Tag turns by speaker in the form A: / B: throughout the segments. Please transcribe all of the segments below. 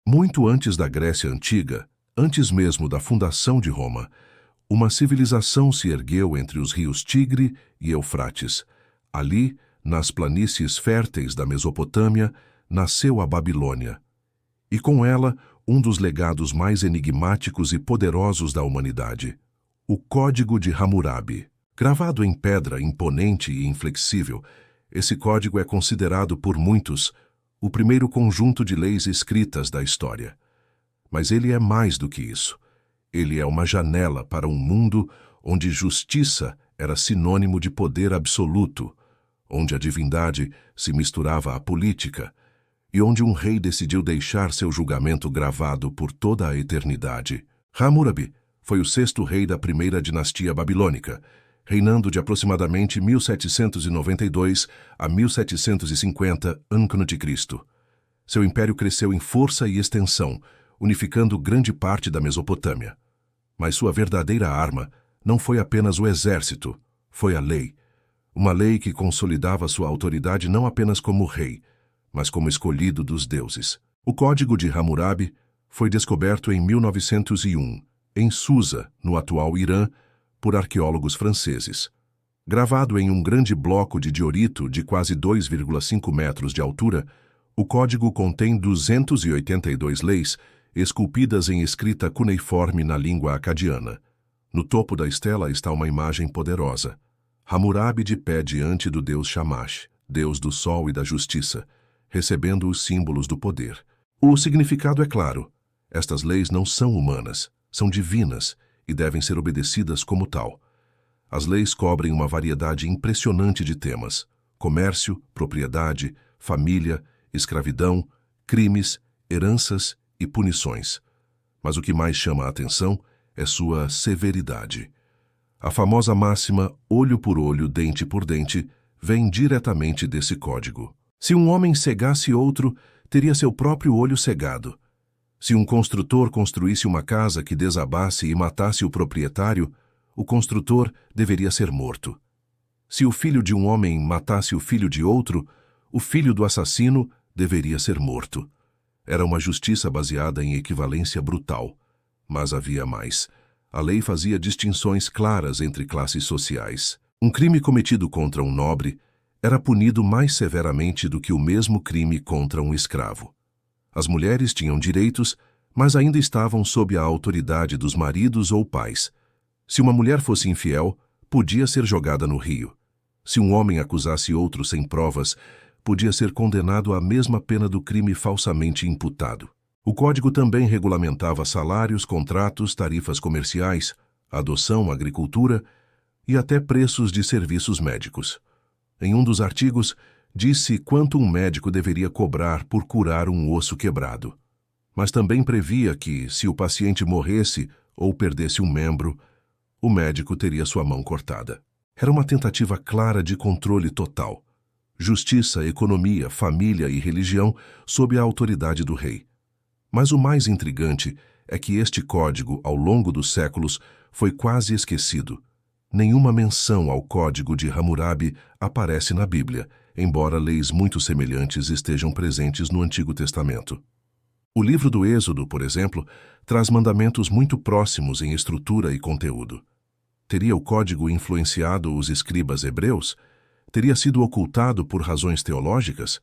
A: Muito antes da Grécia Antiga, antes mesmo da fundação de Roma, uma civilização se ergueu entre os rios Tigre e Eufrates. Ali, nas planícies férteis da Mesopotâmia, nasceu a Babilônia. E com ela, um dos legados mais enigmáticos e poderosos da humanidade, o Código de Hammurabi. Gravado em pedra imponente e inflexível, esse código é considerado por muitos o primeiro conjunto de leis escritas da história. Mas ele é mais do que isso. Ele é uma janela para um mundo onde justiça era sinônimo de poder absoluto, onde a divindade se misturava à política e onde um rei decidiu deixar seu julgamento gravado por toda a eternidade. Hammurabi foi o sexto rei da primeira dinastia babilônica, reinando de aproximadamente 1792 a 1750 a.C. Seu império cresceu em força e extensão, unificando grande parte da Mesopotâmia. Mas sua verdadeira arma não foi apenas o exército, foi a lei. Uma lei que consolidava sua autoridade não apenas como rei, mas como escolhido dos deuses. O Código de Hammurabi foi descoberto em 1901, em Susa, no atual Irã, por arqueólogos franceses. Gravado em um grande bloco de diorito de quase 2,5 metros de altura, o código contém 282 leis esculpidas em escrita cuneiforme na língua acadiana. No topo da estela está uma imagem poderosa. Hammurabi de pé diante do deus Shamash, deus do sol e da justiça, recebendo os símbolos do poder. O significado é claro. Estas leis não são humanas, são divinas e devem ser obedecidas como tal. As leis cobrem uma variedade impressionante de temas: comércio, propriedade, família, escravidão, crimes, heranças e punições. Mas o que mais chama a atenção é sua severidade. A famosa máxima olho por olho, dente por dente, vem diretamente desse código. Se um homem cegasse outro, teria seu próprio olho cegado. Se um construtor construísse uma casa que desabasse e matasse o proprietário, o construtor deveria ser morto. Se o filho de um homem matasse o filho de outro, o filho do assassino deveria ser morto. Era uma justiça baseada em equivalência brutal. Mas havia mais. A lei fazia distinções claras entre classes sociais. Um crime cometido contra um nobre era punido mais severamente do que o mesmo crime contra um escravo. As mulheres tinham direitos, mas ainda estavam sob a autoridade dos maridos ou pais. Se uma mulher fosse infiel, podia ser jogada no rio. Se um homem acusasse outro sem provas, podia ser condenado à mesma pena do crime falsamente imputado. O código também regulamentava salários, contratos, tarifas comerciais, adoção, agricultura e até preços de serviços médicos. Em um dos artigos, disse quanto um médico deveria cobrar por curar um osso quebrado. Mas também previa que, se o paciente morresse ou perdesse um membro, o médico teria sua mão cortada. Era uma tentativa clara de controle total. Justiça, economia, família e religião sob a autoridade do rei. Mas o mais intrigante é que este código, ao longo dos séculos, foi quase esquecido. Nenhuma menção ao Código de Hammurabi aparece na Bíblia, embora leis muito semelhantes estejam presentes no Antigo Testamento. O livro do Êxodo, por exemplo, traz mandamentos muito próximos em estrutura e conteúdo. Teria o código influenciado os escribas hebreus? Teria sido ocultado por razões teológicas?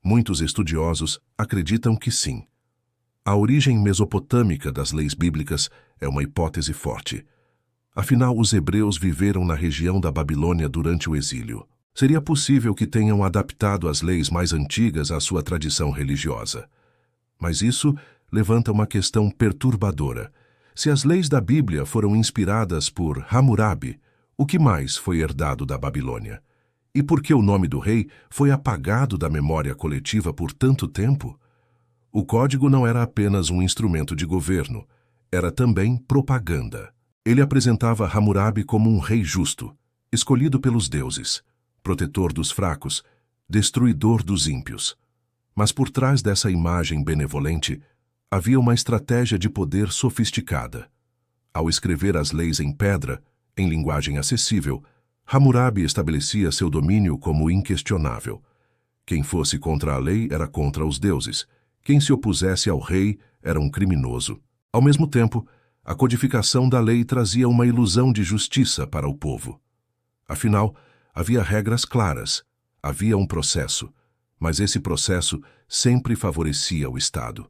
A: Muitos estudiosos acreditam que sim. A origem mesopotâmica das leis bíblicas é uma hipótese forte. Afinal, os hebreus viveram na região da Babilônia durante o exílio. Seria possível que tenham adaptado as leis mais antigas à sua tradição religiosa. Mas isso levanta uma questão perturbadora. Se as leis da Bíblia foram inspiradas por Hammurabi, o que mais foi herdado da Babilônia? E por que o nome do rei foi apagado da memória coletiva por tanto tempo? O código não era apenas um instrumento de governo, era também propaganda. Ele apresentava Hammurabi como um rei justo, escolhido pelos deuses, protetor dos fracos, destruidor dos ímpios. Mas por trás dessa imagem benevolente, havia uma estratégia de poder sofisticada. Ao escrever as leis em pedra, em linguagem acessível, Hammurabi estabelecia seu domínio como inquestionável. Quem fosse contra a lei era contra os deuses. Quem se opusesse ao rei era um criminoso. Ao mesmo tempo, a codificação da lei trazia uma ilusão de justiça para o povo. Afinal, havia regras claras, havia um processo, mas esse processo sempre favorecia o Estado.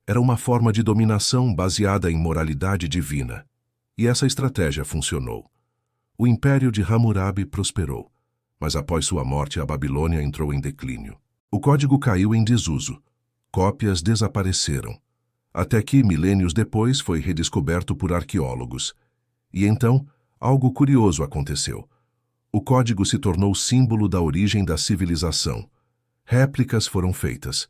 A: Era uma forma de dominação baseada em moralidade divina. E essa estratégia funcionou. O império de Hammurabi prosperou, mas após sua morte a Babilônia entrou em declínio. O código caiu em desuso. Cópias desapareceram. Até que, milênios depois, foi redescoberto por arqueólogos. E então, algo curioso aconteceu. O código se tornou símbolo da origem da civilização. Réplicas foram feitas.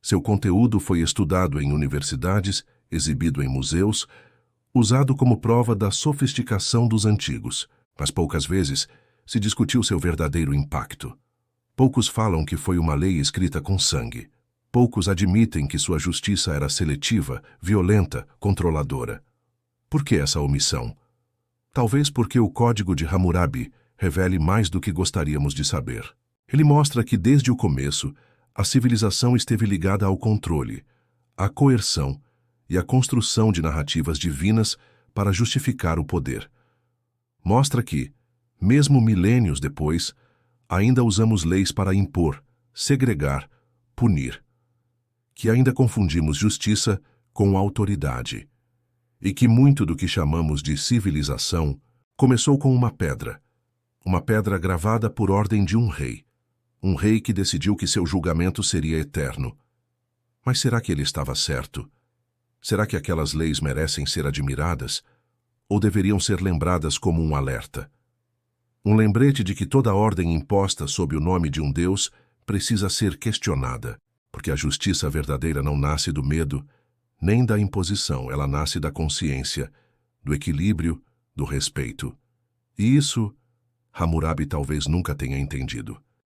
A: Seu conteúdo foi estudado em universidades, exibido em museus, usado como prova da sofisticação dos antigos, mas poucas vezes se discutiu seu verdadeiro impacto. Poucos falam que foi uma lei escrita com sangue. Poucos admitem que sua justiça era seletiva, violenta, controladora. Por que essa omissão? Talvez porque o Código de Hammurabi revele mais do que gostaríamos de saber. Ele mostra que, desde o começo, a civilização esteve ligada ao controle, à coerção e à construção de narrativas divinas para justificar o poder. Mostra que, mesmo milênios depois, ainda usamos leis para impor, segregar, punir. Que ainda confundimos justiça com autoridade. E que muito do que chamamos de civilização começou com uma pedra gravada por ordem de um rei que decidiu que seu julgamento seria eterno. Mas será que ele estava certo? Será que aquelas leis merecem ser admiradas? Ou deveriam ser lembradas como um alerta? Um lembrete de que toda ordem imposta sob o nome de um Deus precisa ser questionada, porque a justiça verdadeira não nasce do medo, nem da imposição, ela nasce da consciência, do equilíbrio, do respeito. E isso, Hammurabi talvez nunca tenha entendido.